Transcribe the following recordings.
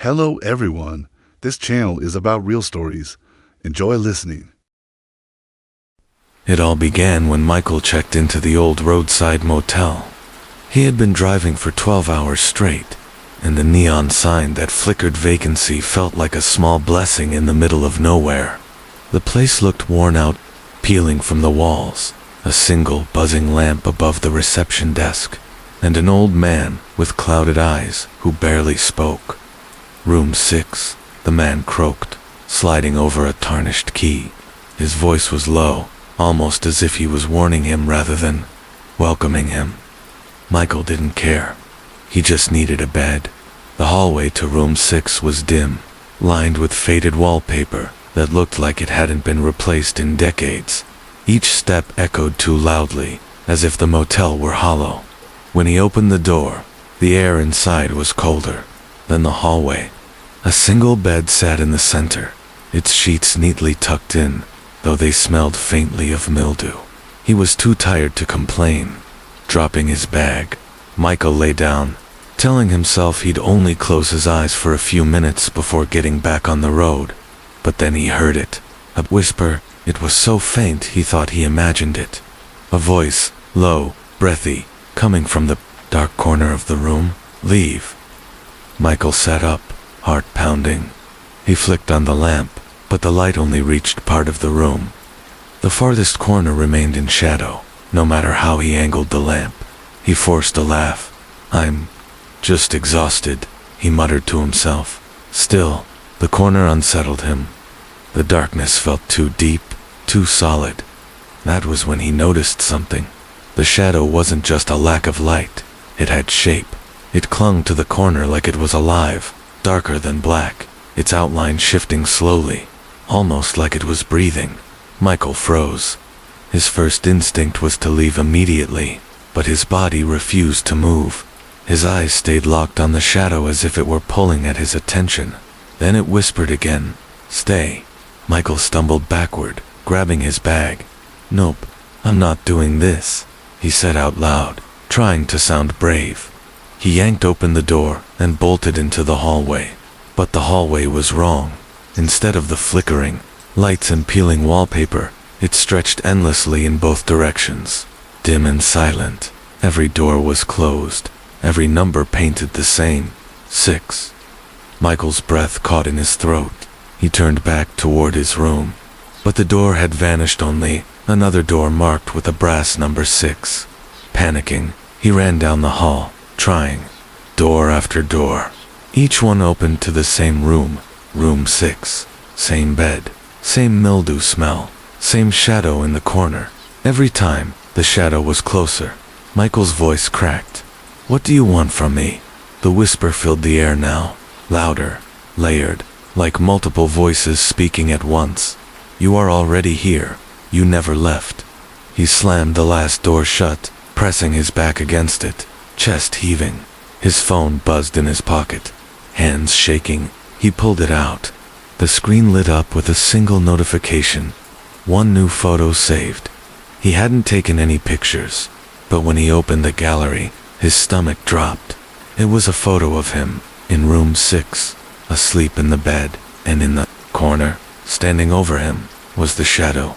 Hello everyone. This channel is about real stories. Enjoy listening. It all began when Michael checked into the old roadside motel. He had been driving for 12 hours straight, and the neon sign that flickered vacancy felt like a small blessing in the middle of nowhere. The place looked worn out, peeling from the walls, a single buzzing lamp above the reception desk, and an old man with clouded eyes who barely spoke. "Room 6, the man croaked, sliding over a tarnished key. His voice was low, almost as if he was warning him rather than welcoming him. Michael didn't care. He just needed a bed. The hallway to room 6 was dim, lined with faded wallpaper that looked like it hadn't been replaced in decades. Each step echoed too loudly, as if the motel were hollow. When he opened the door, the air inside was colder than the hallway. A single bed sat in the center, its sheets neatly tucked in, though they smelled faintly of mildew. He was too tired to complain. Dropping his bag, Michael lay down, telling himself he'd only close his eyes for a few minutes before getting back on the road. But then he heard it, a whisper. It was so faint he thought he imagined it. A voice, low, breathy, coming from the dark corner of the room. "Leave." Michael sat up, heart pounding. He flicked on the lamp, but the light only reached part of the room. The farthest corner remained in shadow, no matter how he angled the lamp. He forced a laugh. "I'm just exhausted," he muttered to himself. Still, the corner unsettled him. The darkness felt too deep, too solid. That was when he noticed something. The shadow wasn't just a lack of light. It had shape. It clung to the corner like it was alive, darker than black, its outline shifting slowly, almost like it was breathing. Michael froze. His first instinct was to leave immediately, but his body refused to move. His eyes stayed locked on the shadow as if it were pulling at his attention. Then it whispered again, "Stay." Michael stumbled backward, grabbing his bag. "Nope, I'm not doing this," he said out loud, trying to sound brave. He yanked open the door and bolted into the hallway. But the hallway was wrong. Instead of the flickering lights and peeling wallpaper, it stretched endlessly in both directions, dim and silent. Every door was closed, every number painted the same, 6. Michael's breath caught in his throat. He turned back toward his room, but the door had vanished, only another door marked with a brass number 6. Panicking, he ran down the hall, trying door after door. Each one opened to the same room, room 6. Same bed, same mildew smell, same shadow in the corner. Every time, the shadow was closer. Michael's voice cracked. "What do you want from me?" The whisper filled the air now, louder, layered, like multiple voices speaking at once. "You are already here. You never left." He slammed the last door shut, pressing his back against it, chest heaving. His phone buzzed in his pocket. Hands shaking, he pulled it out. The screen lit up with a single notification. One new photo saved. He hadn't taken any pictures, but when he opened the gallery, his stomach dropped. It was a photo of him, in room 6, asleep in the bed, and in the corner, standing over him, was the shadow.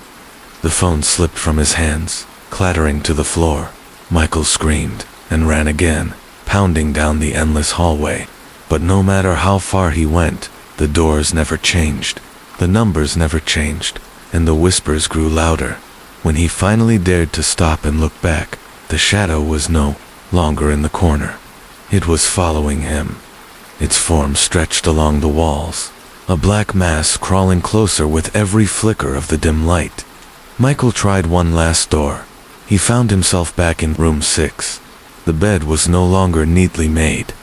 The phone slipped from his hands, clattering to the floor. Michael screamed, and ran again, pounding down the endless hallway. But no matter how far he went, the doors never changed, the numbers never changed, and the whispers grew louder. When he finally dared to stop and look back, the shadow was no longer in the corner. It was following him. Its form stretched along the walls, a black mass crawling closer with every flicker of the dim light. Michael tried one last door. He found himself back in room 6. The bed was no longer neatly made.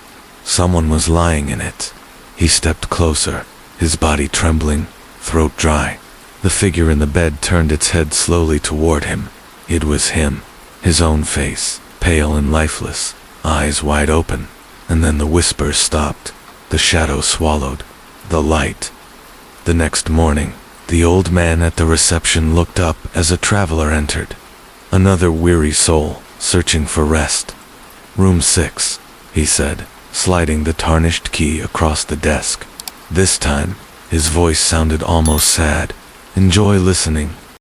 Someone was lying in it. He stepped closer, his body trembling, throat dry. The figure in the bed turned its head slowly toward him. It was him, his own face, pale and lifeless, eyes wide open. And then the whispers stopped. The shadow swallowed the light. The next morning, the old man at the reception looked up as a traveler entered. Another weary soul, searching for rest. "Room 6, he said, sliding the tarnished key across the desk. This time, his voice sounded almost sad. "Enjoy listening.